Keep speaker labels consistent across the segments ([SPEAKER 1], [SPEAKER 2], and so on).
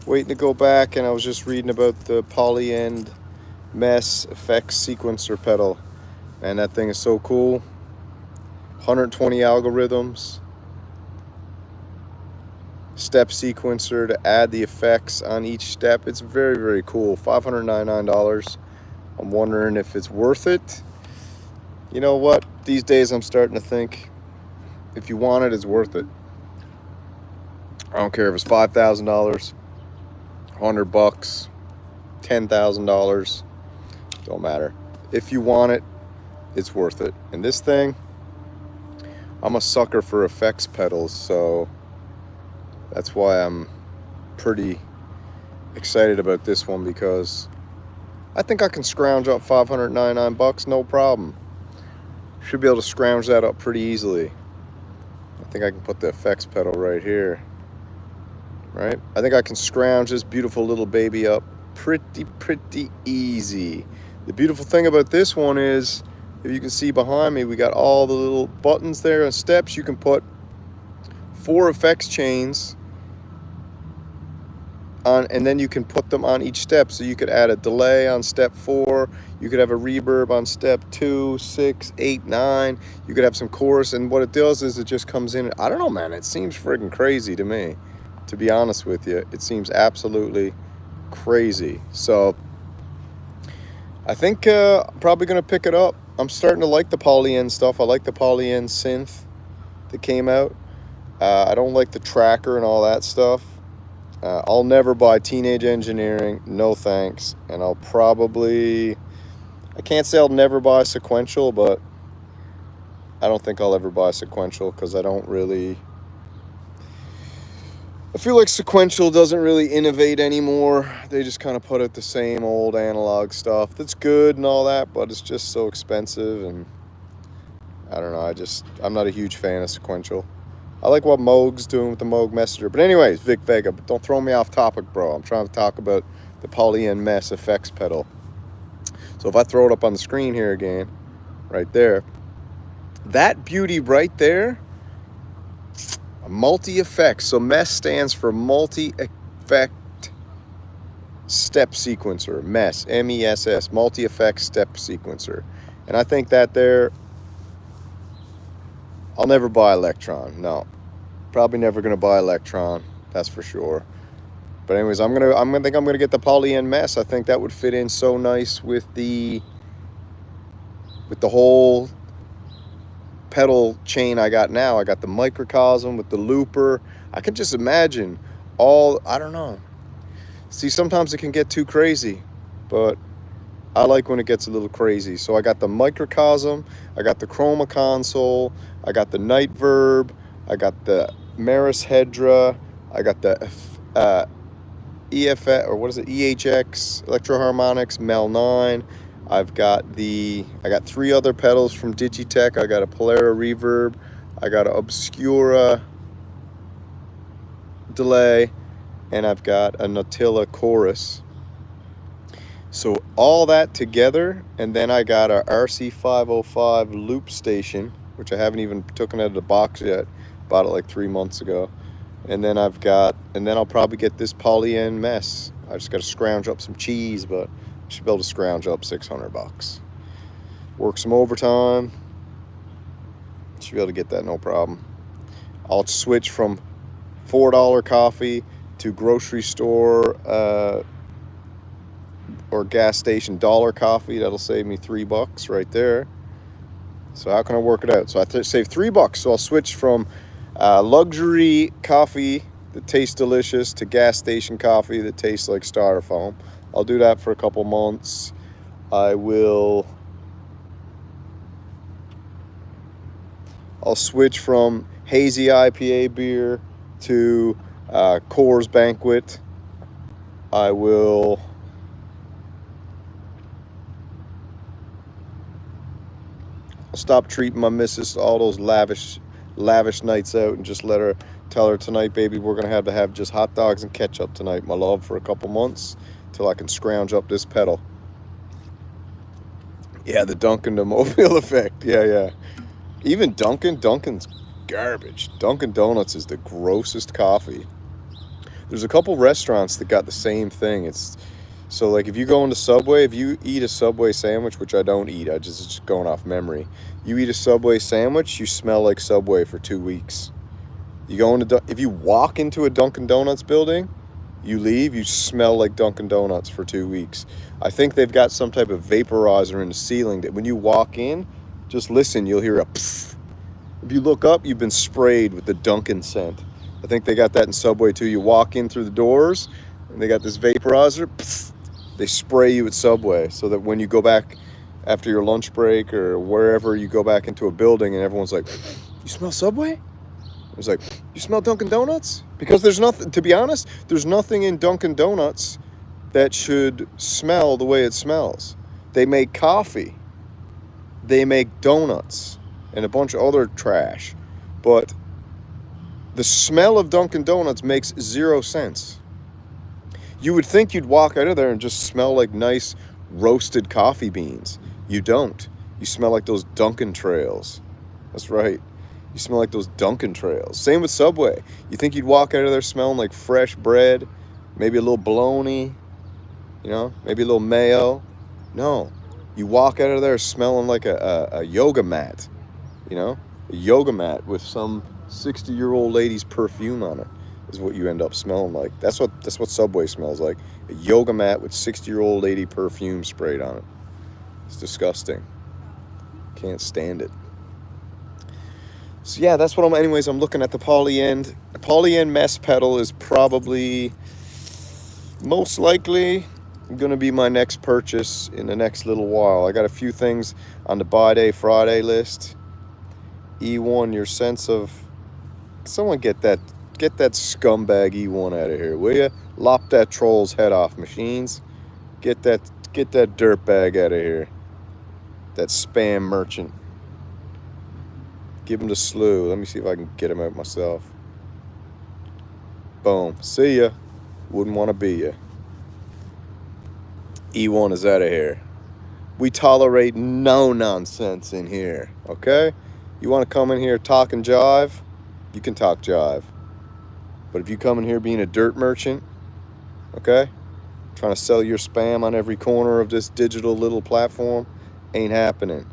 [SPEAKER 1] waiting to go back, and I was just reading about the Polyend Mesh Effects Sequencer pedal. And that thing is so cool. 120 algorithms. Step sequencer to add the effects on each step. It's very, very cool. $599. I'm wondering if it's worth it. You know what? These days I'm starting to think if you want it, it's worth it. I don't care if it's $5,000, $100, $10,000. Don't matter. If you want it, it's worth it. And this thing, I'm a sucker for effects pedals, so that's why I'm pretty excited about this one, because I think I can scrounge up $599, no problem. Should be able to scrounge that up pretty easily. I think I can put the effects pedal right here. Right? I think I can scrounge this beautiful little baby up pretty easy. The beautiful thing about this one is, if you can see behind me, we got all the little buttons there and steps. You can put 4 effects chains on, and then you can put them on each step. So you could add a delay on step 4, you could have a reverb on step 2, 6, 8, 9. You could have some chorus, and what it does is it just comes in. I don't know, man, it seems friggin' crazy to me, to be honest with you. It seems absolutely crazy. So I think I'm probably gonna pick it up. I'm starting to like the Polyend stuff. I like the Polyend synth that came out. I don't like the tracker and all that stuff. I'll never buy Teenage Engineering, no thanks. And I'll probably, I can't say I'll never buy Sequential, but I don't think I'll ever buy Sequential, because I don't really, I feel like Sequential doesn't really innovate anymore. They just kind of put out the same old analog stuff that's good and all that, but it's just so expensive, and I don't know, I'm not a huge fan of Sequential. I like what Moog's doing with the Moog Messenger. But anyways, Vic Vega, but don't throw me off topic, bro. I'm trying to talk about the Polyend Mesh effects pedal. So if I throw it up on the screen here again, right there, that beauty right there, multi-effects. So Mesh stands for multi-effect step sequencer. Mesh, M-E-S-S, multi-effect step sequencer. And I think that there, I'll never buy Electron. No, probably never gonna buy Electron. That's for sure. But anyways, I think I'm gonna get the Polyend Mesh. I think that would fit in so nice with the whole pedal chain I got now. I got the microcosm with the looper. I can just imagine all, I don't know. See, sometimes it can get too crazy, but I like when it gets a little crazy. So I got the microcosm, I got the chroma console, I got the night verb, I got the Maris Hedra, I got the EFX, or what is it, EHX Electroharmonics Mel 9. I got 3 other pedals from Digitech. I got a Polara reverb, I got an Obscura delay, and I've got a Nautila chorus. So all that together, and then I got a RC505 loop station, which I haven't even taken out of the box yet. Bought it like 3 months ago. And then I'll probably get this Polyend Mesh. I just got to scrounge up some cheese, but I should be able to scrounge up $600. Work some overtime. Should be able to get that, no problem. I'll switch from $4 coffee to grocery store or gas station dollar coffee. That'll save me $3 right there. So how can I work it out? So I save $3. So I'll switch from luxury coffee that tastes delicious to gas station coffee that tastes like styrofoam. I'll do that for a couple months. I'll switch from hazy IPA beer to Coors Banquet. I'll stop treating my missus to all those lavish nights out and just tell her tonight, baby, we're gonna have just hot dogs and ketchup tonight, my love, for a couple months till I can scrounge up this pedal. Yeah, the Dunkin' the Mobile effect. Yeah. Even Dunkin's garbage. Dunkin' Donuts is the grossest coffee. There's a couple restaurants that got the same thing. So like if you go into Subway, if you eat a Subway sandwich, which I don't eat, it's just going off memory. You eat a Subway sandwich, you smell like Subway for 2 weeks. If you walk into a Dunkin' Donuts building, you leave, you smell like Dunkin' Donuts for 2 weeks. I think they've got some type of vaporizer in the ceiling that when you walk in, just listen, you'll hear a pfft. If you look up, you've been sprayed with the Dunkin' scent. I think they got that in Subway too. You walk in through the doors, and they got this vaporizer. Pfft, they spray you at Subway so that when you go back after your lunch break or wherever you go back into a building and everyone's like, you smell Subway? It's like, you smell Dunkin' Donuts? Because there's nothing, to be honest, there's nothing in Dunkin' Donuts that should smell the way it smells. They make coffee. They make donuts and a bunch of other trash. But the smell of Dunkin' Donuts makes 0 sense. You would think you'd walk out of there and just smell like nice roasted coffee beans. You don't. You smell like those Dunkin' trails. That's right. You smell like those Dunkin' trails. Same with Subway. You think you'd walk out of there smelling like fresh bread, maybe a little bologna, maybe a little mayo. No. You walk out of there smelling like a yoga mat, a yoga mat with some 60-year-old lady's perfume on it is what you end up smelling like. That's what Subway smells like. A yoga mat with 60-year-old lady perfume sprayed on it. It's disgusting. Can't stand it. So yeah, that's what I'm looking at the Polyend. The Polyend mess pedal is probably, most likely, going to be my next purchase in the next little while. I got a few things on the buy day Friday list. E1, your sense of, someone get that scumbag E1 out of here, will you? Lop that troll's head off, machines. Get that dirtbag out of here. That spam merchant. Give him the slew. Let me see if I can get him out myself. Boom. See ya. Wouldn't want to be ya. E1 is out of here. We tolerate no nonsense in here, okay? You want to come in here talk and jive? You can talk jive. But if you come in here being a dirt merchant, okay? Trying to sell your spam on every corner of this digital little platform, ain't happening.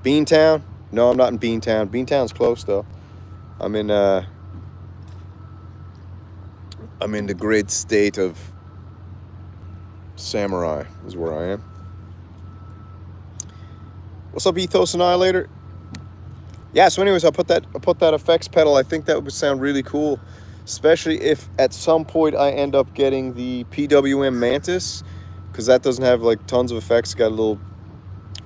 [SPEAKER 1] Beantown? No, I'm not in Beantown. Beantown's close though. I'm in the great state of Samurai is where I am. What's up, Ethos Annihilator? Yeah, so anyways, I put that effects pedal. I think that would sound really cool, especially if at some point I end up getting the PWM Mantis, because that doesn't have like tons of effects. It's got a little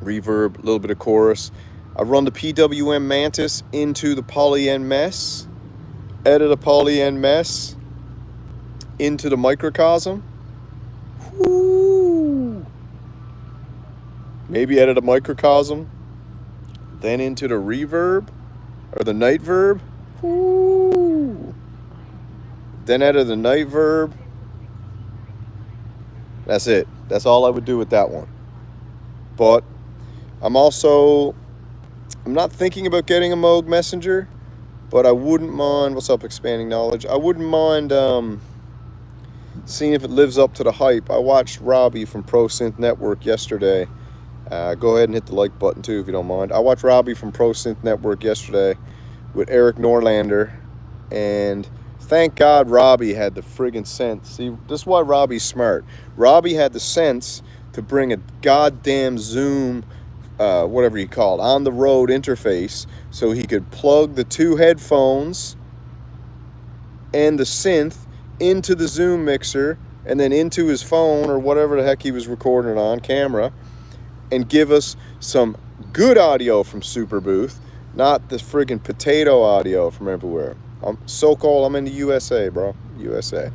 [SPEAKER 1] reverb, a little bit of chorus. I run the PWM Mantis into the Polyend mess, edit a Polyend mess into the microcosm. Woo. Maybe edit a microcosm, then into the reverb or the night verb. Woo. Then edit the night verb. That's it. That's all I would do with that one. But I'm not thinking about getting a Moog Messenger, but I wouldn't mind, what's up, Expanding Knowledge? I wouldn't mind seeing if it lives up to the hype. I watched Robbie from Pro Synth Network yesterday. Go ahead and hit the like button too if you don't mind. I watched Robbie from Pro Synth Network yesterday with Eric Norlander, and thank God Robbie had the friggin' sense. See, this is why Robbie's smart. Robbie had the sense to bring a goddamn Zoom whatever you call it, on the road interface, so he could plug the 2 headphones and the synth into the Zoom mixer and then into his phone or whatever the heck he was recording it on camera, and give us some good audio from Super Booth, not the friggin' potato audio from everywhere. I'm in the USA, bro. USA.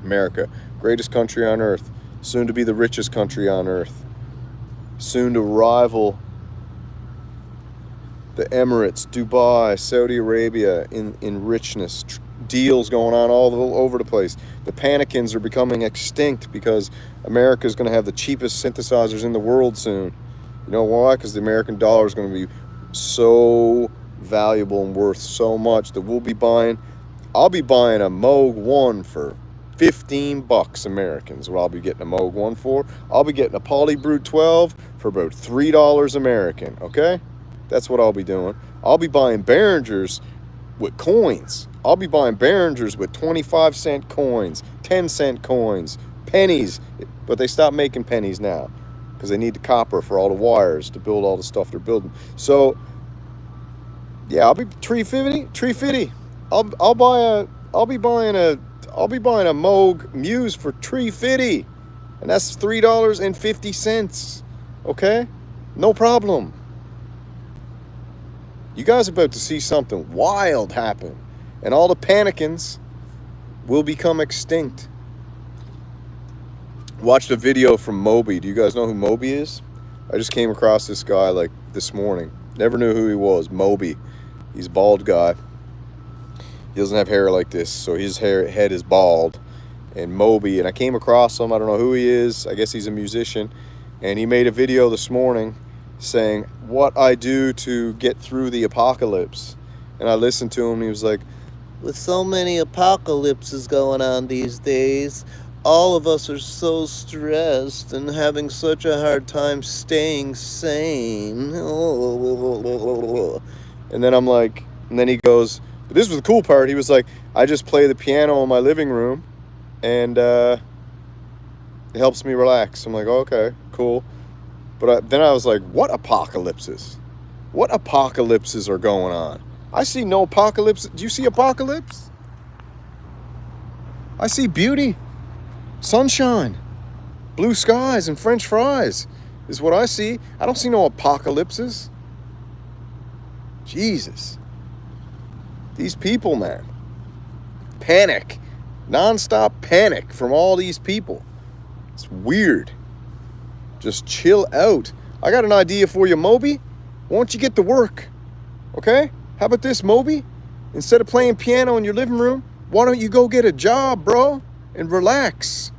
[SPEAKER 1] America. Greatest country on earth. Soon to be the richest country on earth. Soon to rival the Emirates, Dubai, Saudi Arabia in richness. Deals going on all over the place. The Panikins are becoming extinct because America is going to have the cheapest synthesizers in the world soon. You know why? Because the American dollar is going to be so valuable and worth so much that we'll be buying I'll be buying a Moog 1 for 15 bucks American is what I'll be getting a Moog 1 for. I'll be getting a Poly Brute 12 for about $3 American, okay? That's what I'll be doing. I'll be buying Behringers with coins. I'll be buying Behringers with 25-cent coins, 10-cent coins, pennies. But they stopped making pennies now because they need the copper for all the wires to build all the stuff they're building. So, yeah, I'll be $350. I'll be buying a Moog Muse for $350, and that's $3.50. Okay, no problem. You guys are about to see something wild happen, and all the panicans will become extinct. Watched a video from Moby. Do you guys know who Moby is? I just came across this guy like this morning. Never knew who he was. Moby. He's a bald guy. He doesn't have hair like this, so his head is bald. And Moby, and I came across him. I don't know who he is. I guess he's a musician. And he made a video this morning saying what I do to get through the apocalypse. And I listened to him, and he was like, with so many apocalypses going on these days, all of us are so stressed and having such a hard time staying sane. And then I'm like, and then he goes, but this was the cool part. He was like, I just play the piano in my living room, and it helps me relax. I'm like, oh, okay, cool. But then I was like, what apocalypses? What apocalypses are going on? I see no apocalypse. Do you see apocalypse? I see beauty, sunshine, blue skies, and French fries is what I see. I don't see no apocalypses. Jesus. These people, man. Panic. Non-stop panic from all these people. It's weird. Just chill out. I got an idea for you, Moby. Why don't you get to work? Okay? How about this, Moby? Instead of playing piano in your living room, why don't you go get a job, bro? And relax.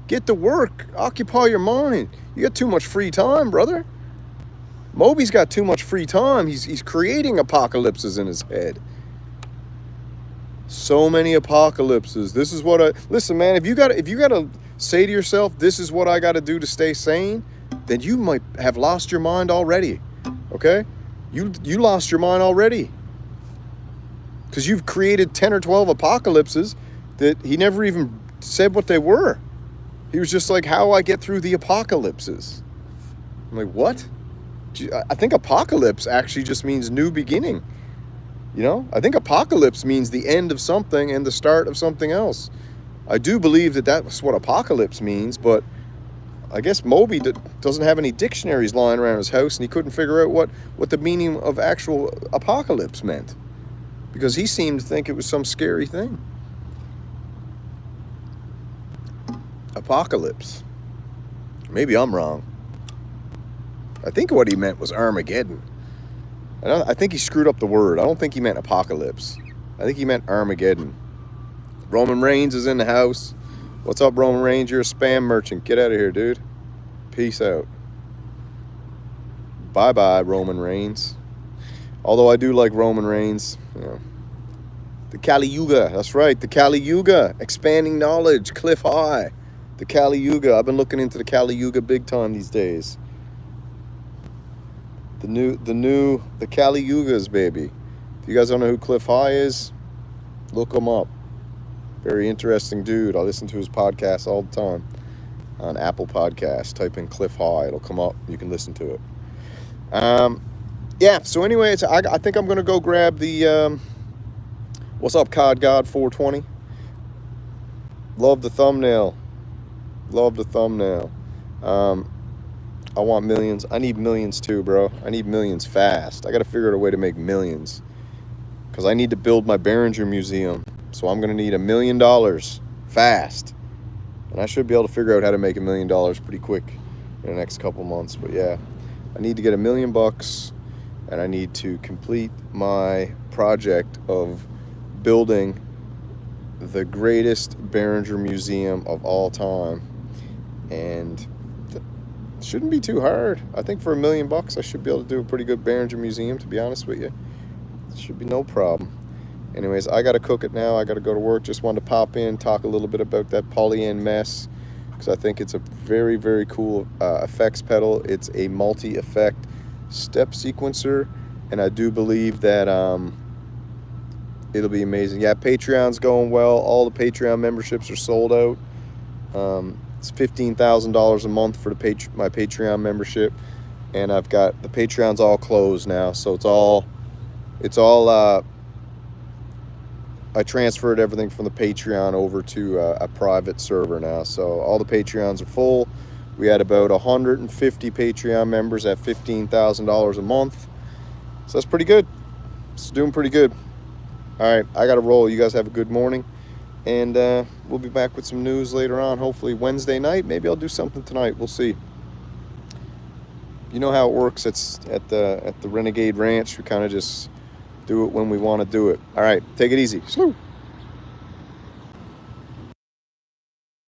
[SPEAKER 1] Get to work. Occupy your mind. You got too much free time, brother. Moby's got too much free time. He's creating apocalypses in his head. So many apocalypses. This is what listen, man, if you gotta say to yourself, this is what I gotta do to stay sane, then you might have lost your mind already. Okay? You lost your mind already. Because you've created 10 or 12 apocalypses that he never even said what they were. He was just like, how I get through the apocalypses. I'm like, what? I think apocalypse actually just means new beginning. You know, I think apocalypse means the end of something and the start of something else. I do believe that that's what apocalypse means, but I guess Moby doesn't have any dictionaries lying around his house, and he couldn't figure out what the meaning of actual apocalypse meant, because he seemed to think it was some scary thing. Apocalypse. Maybe I'm wrong. I think what he meant was Armageddon. I think he screwed up the word. I don't think he meant apocalypse. I think he meant Armageddon. Roman Reigns is in the house. What's up, Roman Reigns? You're a spam merchant. Get out of here, dude. Peace out. Bye-bye, Roman Reigns. Although I do like Roman Reigns. You know. The Kali Yuga. That's right. The Kali Yuga. Expanding knowledge. Cliff high. The Kali Yuga. I've been looking into the Kali Yuga big time these days. The Kali Yugas, baby. If you guys don't know who Cliff High is, look him up. Very interesting dude. I listen to his podcast all the time on Apple Podcasts. Type in Cliff High, it'll come up. You can listen to it. Yeah. So anyway, I think I'm gonna go grab the what's up, COD God 420. Love the thumbnail. Love the thumbnail. I want millions. I need millions too, bro. I need millions fast. I got to figure out a way to make millions, because I need to build my Behringer Museum. So I'm going to need $1 million fast. And I should be able to figure out how to make $1 million pretty quick in the next couple months. But yeah, I need to get $1 million, and I need to complete my project of building the greatest Behringer Museum of all time. And it shouldn't be too hard. I think for $1 million, I should be able to do a pretty good Behringer Museum, to be honest with you. It should be no problem. Anyways, I gotta cook it now. I gotta go to work. Just wanted to pop in, talk a little bit about that Polyend mess, because I think it's a very, very cool effects pedal. It's a multi-effect step sequencer, and I do believe that it'll be amazing. Yeah, Patreon's going well. All the Patreon memberships are sold out. It's $15,000 a month for my Patreon membership, and I've got the Patreon's all closed now, so it's all I transferred everything from the Patreon over to a private server now, so all the Patreons are full. We had about 150 Patreon members at $15,000 a month, so that's pretty good. It's doing pretty good. All right, I gotta roll. You guys have a good morning, and we'll be back with some news later on, hopefully Wednesday night. Maybe I'll do something tonight. We'll see. You know how it works. It's at the Renegade Ranch. We kind of just do it when we want to do it. All right, take it easy. Salute.